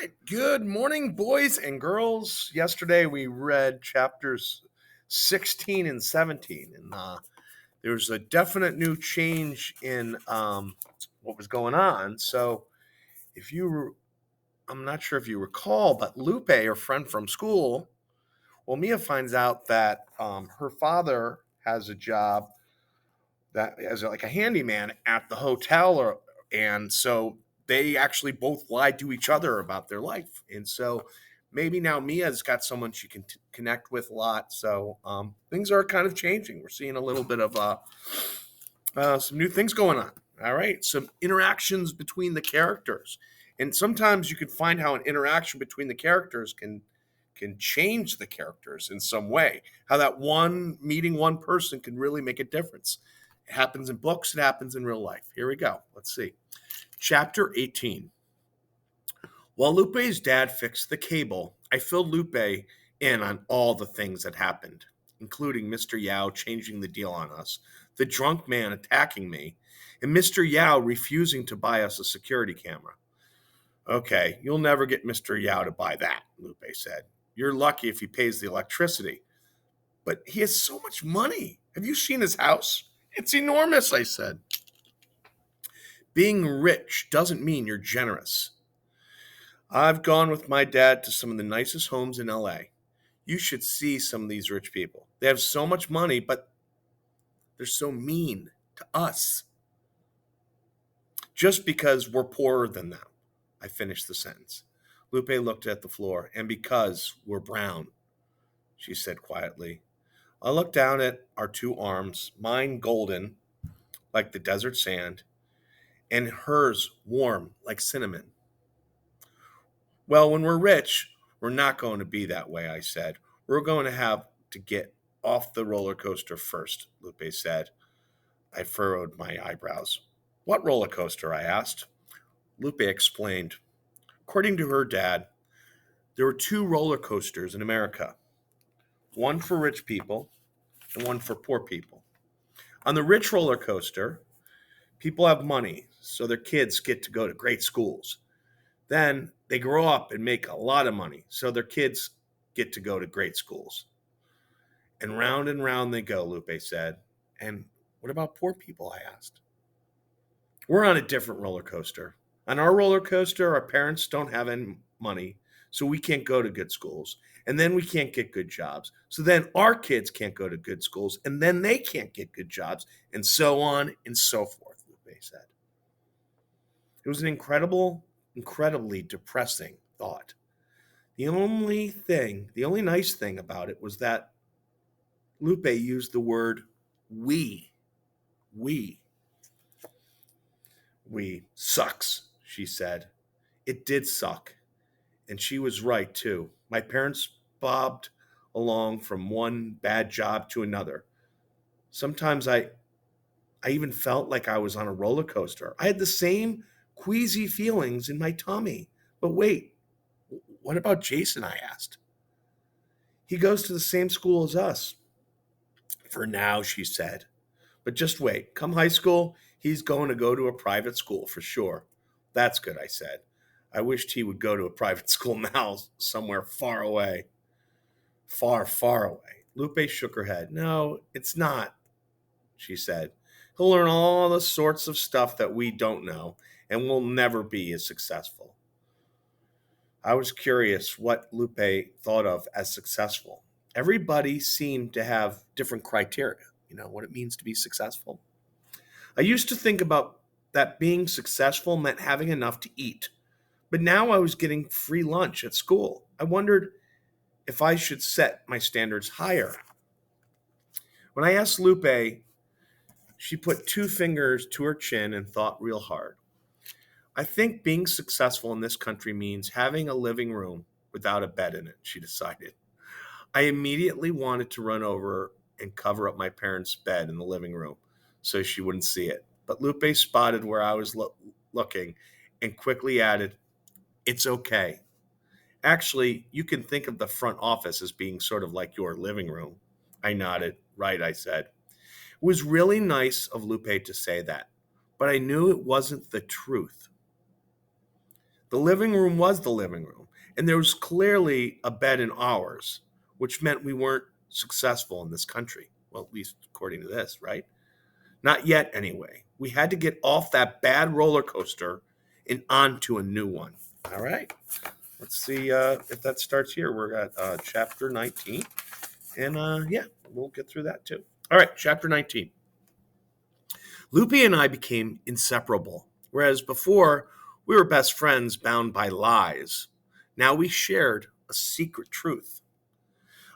right. Good morning, boys and girls. Yesterday we read chapters 16 and 17, and there was a definite new change in what was going on. So, if you, I'm not sure if you recall, but Lupe, her friend from school, well, Mia finds out that her father has a job that as like a handyman at the hotel, and so they actually both lied to each other about their life, and so maybe now Mia's got someone she can connect with a lot. So things are kind of changing. We're seeing a little bit of some new things going on. All right, some interactions between the characters, and sometimes you can find how an interaction between the characters can change the characters in some way. How that one meeting one person can really make a difference. It happens in books, it happens in real life. Here we go. Let's see. Chapter 18. While Lupe's dad fixed the cable, I filled Lupe in on all the things that happened, including Mr. Yao changing the deal on us, the drunk man attacking me, and Mr. Yao refusing to buy us a security camera. Okay, you'll never get Mr. Yao to buy that, Lupe said. You're lucky if he pays the electricity. But he has so much money. Have you seen his house? It's enormous, I said. Being rich doesn't mean you're generous. I've gone with my dad to some of the nicest homes in LA. You should see some of these rich people. They have so much money, but they're so mean to us. Just because we're poorer than them. I finished the sentence. Lupe looked at the floor. And because we're brown, she said quietly. I looked down at our two arms, mine golden, like the desert sand, and hers warm, like cinnamon. Well, when we're rich, we're not going to be that way, I said. We're going to have to get off the roller coaster first, Lupe said. I furrowed my eyebrows. What roller coaster? I asked. Lupe explained. According to her dad, there were two roller coasters in America, one for rich people and one for poor people. On the rich roller coaster, people have money, so their kids get to go to great schools. Then they grow up and make a lot of money, so their kids get to go to great schools. And round they go, Lupe said. And what about poor people? I asked. We're on a different roller coaster. On our roller coaster, our parents don't have any money, so we can't go to good schools. And then we can't get good jobs. So then our kids can't go to good schools, and then they can't get good jobs, and so on and so forth, Lupe said. It was an incredibly depressing thought. The only nice thing about it was that Lupe used the word we. We. We sucks, she said. It did suck. And she was right, too. My parents bobbed along from one bad job to another. Sometimes I even felt like I was on a roller coaster. I had the same queasy feelings in my tummy. But wait, what about Jason? I asked. He goes to the same school as us. For now, she said. But just wait. Come high school, he's going to go to a private school for sure. That's good, I said. I wished he would go to a private school now, somewhere far away. Far, far away. Lupe shook her head. No, it's not, she said. He'll learn all the sorts of stuff that we don't know, and will never be as successful. I was curious what Lupe thought of as successful. Everybody seemed to have different criteria, what it means to be successful. I used to think about that being successful meant having enough to eat, but now I was getting free lunch at school. I wondered if I should set my standards higher. When I asked Lupe, she put two fingers to her chin and thought real hard. I think being successful in this country means having a living room without a bed in it, she decided. I immediately wanted to run over and cover up my parents' bed in the living room so she wouldn't see it. But Lupe spotted where I was looking and quickly added, It's okay. Actually, you can think of the front office as being sort of like your living room. I nodded. Right, I said. It was really nice of Lupe to say that, but I knew it wasn't the truth. The living room was the living room, and there was clearly a bed in ours, which meant we weren't successful in this country. Well, at least according to this, right? Not yet, anyway. We had to get off that bad roller coaster and onto a new one. All right. Let's see if that starts here. We're at chapter 19. And yeah, we'll get through that too. All right, chapter 19. Lupe and I became inseparable, whereas before we were best friends bound by lies. Now we shared a secret truth.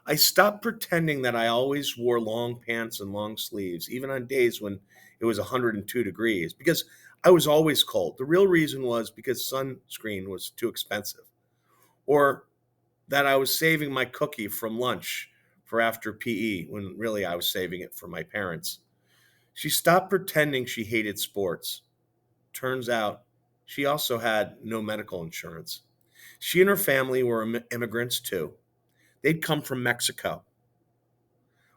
I stopped pretending that I always wore long pants and long sleeves, even on days when it was 102 degrees, because I was always cold. The real reason was because sunscreen was too expensive, or that I was saving my cookie from lunch for after PE when really I was saving it for my parents. She stopped pretending she hated sports. Turns out she also had no medical insurance. She and her family were immigrants too. They'd come from Mexico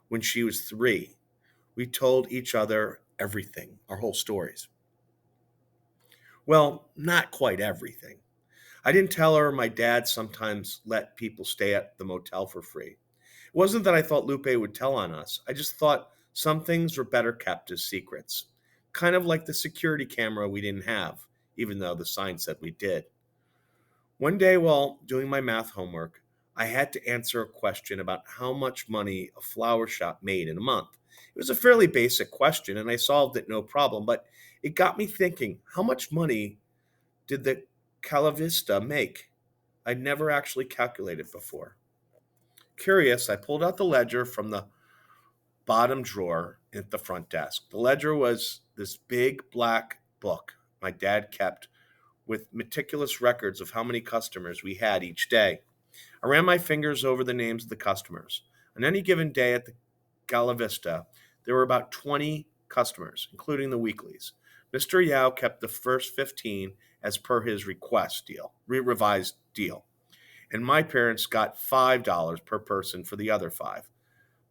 when she was 3. We told each other everything, our whole stories. Well, not quite everything. I didn't tell her my dad sometimes let people stay at the motel for free. It wasn't that I thought Lupe would tell on us. I just thought some things were better kept as secrets. Kind of like the security camera we didn't have, even though the sign said we did. One day while doing my math homework, I had to answer a question about how much money a flower shop made in a month. It was a fairly basic question, and I solved it no problem, but it got me thinking, how much money did the Calavista make? I'd never actually calculated before. Curious, I pulled out the ledger from the bottom drawer at the front desk. The ledger was this big black book my dad kept with meticulous records of how many customers we had each day. I ran my fingers over the names of the customers. On any given day at the Gala Vista, there were about 20 customers, including the weeklies. Mr. Yao kept the first 15 as per his revised deal. And my parents got $5 per person for the other 5.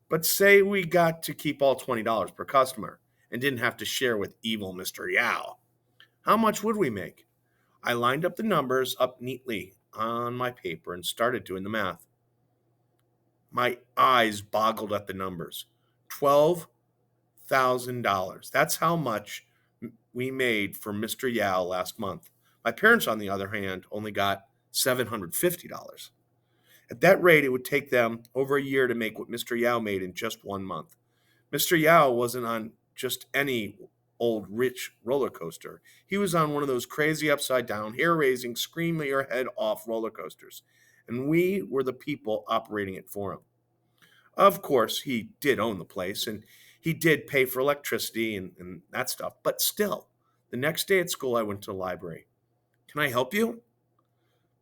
But say we got to keep all $20 per customer and didn't have to share with evil Mr. Yao. How much would we make? I lined up the numbers up neatly on my paper and started doing the math. My eyes boggled at the numbers. $12,000. That's how much we made for Mr. Yao last month. My parents, on the other hand, only got $750. At that rate, it would take them over a year to make what Mr. Yao made in just 1 month. Mr. Yao wasn't on just any old rich roller coaster. He was on one of those crazy upside down, hair raising, scream your head off roller coasters. And we were the people operating it for him. Of course, he did own the place and he did pay for electricity and that stuff. But still, the next day at school, I went to the library. Can I help you?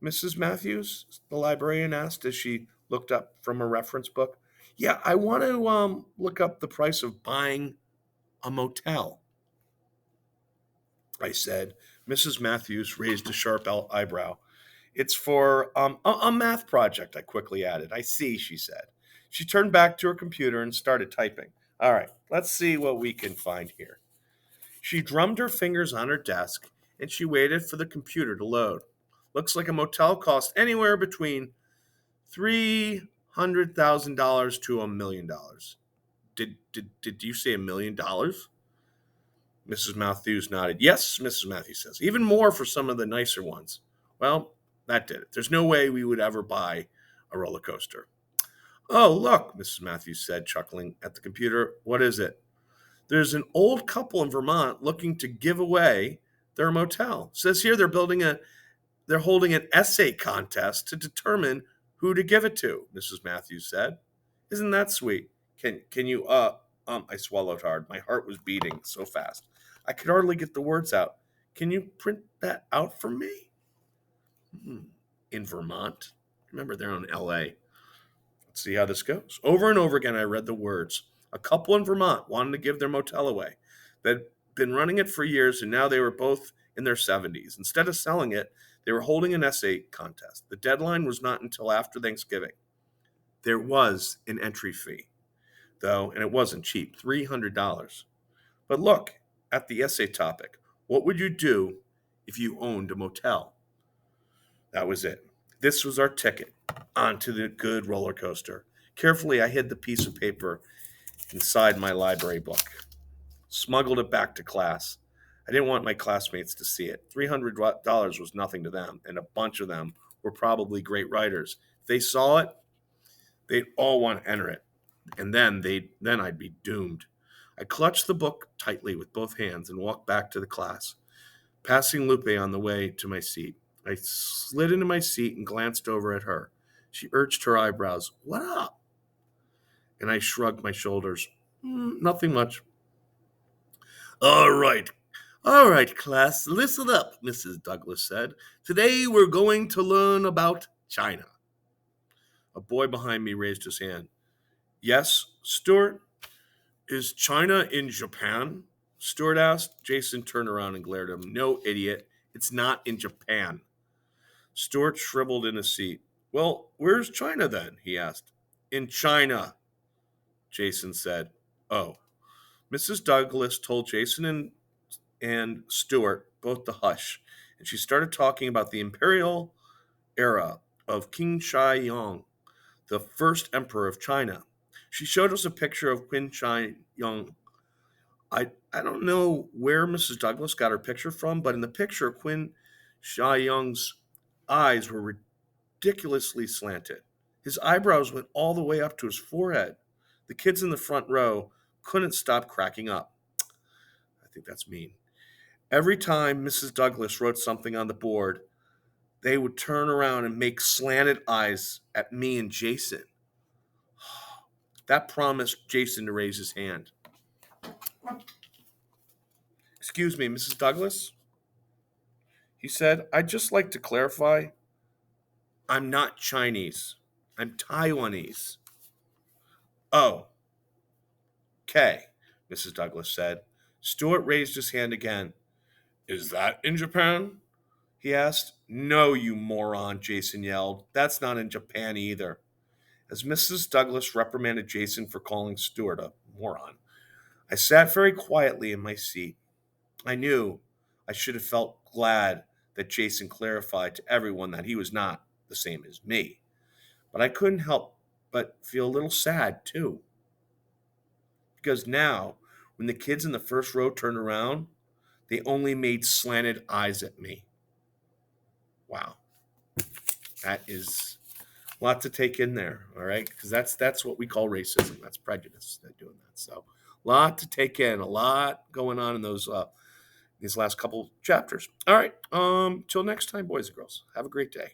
Mrs. Matthews, the librarian asked as she looked up from a reference book. Yeah, I want to look up the price of buying a motel, I said. Mrs. Matthews raised a sharp eyebrow. It's for a math project, I quickly added. I see, she said. She turned back to her computer and started typing. All right, let's see what we can find here. She drummed her fingers on her desk and she waited for the computer to load. Looks like a motel costs anywhere between $300,000 to $1 million. Did you say $1 million? Mrs. Matthews nodded. Yes, Mrs. Matthews says. Even more for some of the nicer ones. Well, that did it. There's no way we would ever buy a roller coaster. Oh, look, Mrs. Matthews said, chuckling at the computer. What is it? There's an old couple in Vermont looking to give away their motel. It says here they're holding an essay contest to determine who to give it to, Mrs. Matthews said. Isn't that sweet? Can you I swallowed hard. My heart was beating so fast. I could hardly get the words out. Can you print that out for me? In Vermont? Remember, they're in LA. Let's see how this goes. Over and over again, I read the words. A couple in Vermont wanted to give their motel away. They'd been running it for years, and now they were both in their 70s. Instead of selling it, they were holding an essay contest. The deadline was not until after Thanksgiving. There was an entry fee, though, and it wasn't cheap, $300. But look at the essay topic. What would you do if you owned a motel? That was it. This was our ticket onto the good roller coaster. Carefully, I hid the piece of paper inside my library book, smuggled it back to class. I didn't want my classmates to see it. $300 was nothing to them, and a bunch of them were probably great writers. If they saw it, they'd all want to enter it, and then I'd be doomed. I clutched the book tightly with both hands and walked back to the class, passing Lupe on the way to my seat. I slid into my seat and glanced over at her. She arched her eyebrows. What up? And I shrugged my shoulders. Nothing much. All right. All right, class, listen up, Mrs. Douglas said. Today we're going to learn about China. A boy behind me raised his hand. Yes, Stuart? Is China in Japan? Stuart asked. Jason turned around and glared at him. No, idiot. It's not in Japan. Stuart shriveled in his seat. Well, where's China then? He asked. In China, Jason said. Oh. Mrs. Douglas told Jason and Stuart both to hush, and she started talking about the imperial era of King Shi Yong, the first emperor of China. She showed us a picture of Qin Shi Yong. I don't know where Mrs. Douglas got her picture from, but in the picture, Qin Shi Yong's eyes were ridiculously slanted. His eyebrows went all the way up to his forehead. The kids in the front row couldn't stop cracking up. I think that's mean. Every time Mrs. Douglas wrote something on the board, they would turn around and make slanted eyes at me and Jason. That promised Jason to raise his hand. Excuse me, Mrs. Douglas? He said, I'd just like to clarify, I'm not Chinese. I'm Taiwanese. Oh, okay, Mrs. Douglas said. Stuart raised his hand again. Is that in Japan? He asked. No, you moron, Jason yelled. That's not in Japan either. As Mrs. Douglas reprimanded Jason for calling Stuart a moron, I sat very quietly in my seat. I knew I should have felt glad that Jason clarified to everyone that he was not the same as me. But I couldn't help but feel a little sad, too. Because now, when the kids in the first row turned around, they only made slanted eyes at me. Wow. That is a lot to take in there, all right? Because that's what we call racism. That's prejudice. They're doing that. So, a lot to take in, a lot going on in these last couple chapters. All right. Till next time, boys and girls. Have a great day.